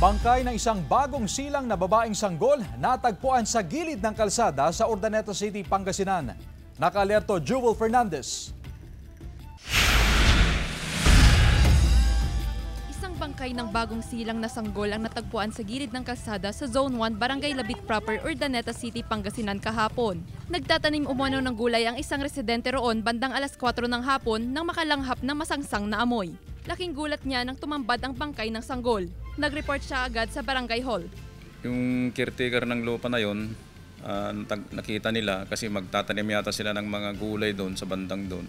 Bangkay ng isang bagong silang na babaeng sanggol natagpuan sa gilid ng kalsada sa Urdaneta City, Pangasinan. Naka-alerto Jewel Fernandez. Isang bangkay ng bagong silang na sanggol ang natagpuan sa gilid ng kalsada sa Zone 1, Barangay Labit Proper, Urdaneta City, Pangasinan kahapon. Nagtatanim umano ng gulay ang isang residente roon bandang alas 4 ng hapon nang makalanghap ng masangsang na amoy. Laking gulat niya nang tumambad ang bangkay ng sanggol. Nag-report siya agad sa barangay hall. Yung caretaker ng lupa na yon, nakita nila kasi magtatanim yata sila ng mga gulay doon sa bandang doon.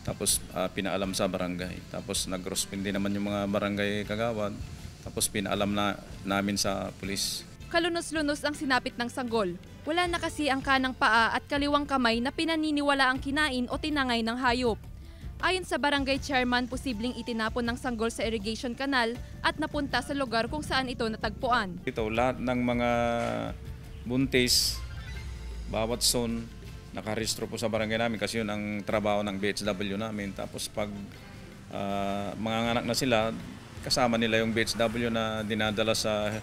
Tapos pinaalam sa barangay. Tapos nag-crosspin din naman yung mga barangay kagawad. Tapos pinaalam namin sa pulis. Kalunos-lunos ang sinapit ng sanggol. Wala na kasi ang kanang paa at kaliwang kamay na pinaniniwala ang kinain o tinangay ng hayop. Ayon sa barangay chairman, posibleng itinapon ng sanggol sa irrigation canal at napunta sa lugar kung saan ito natagpuan. Ito, lahat ng mga buntis, bawat zone, nakarehistro po sa barangay namin kasi yun ang trabaho ng BHW namin. Tapos pag mga anak na sila, kasama nila yung BHW na dinadala sa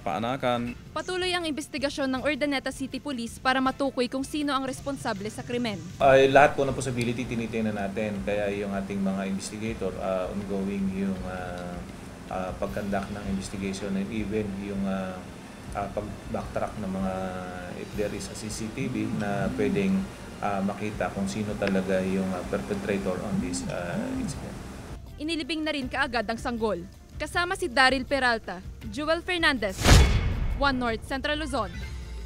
paanakan. Patuloy ang investigasyon ng Urdaneta City Police para matukoy kung sino ang responsable sa krimen. Lahat po ng possibility tinitingnan natin, kaya yung ating mga investigator ongoing yung pag-conduct ng investigation and even yung pag-backtrack ng mga if there is a CCTV na pwedeng makita kung sino talaga yung perpetrator on this incident. Inilibing na rin kaagad ang sanggol. Kasama si Daryl Peralta, Jewel Fernandez, One North Central Luzon.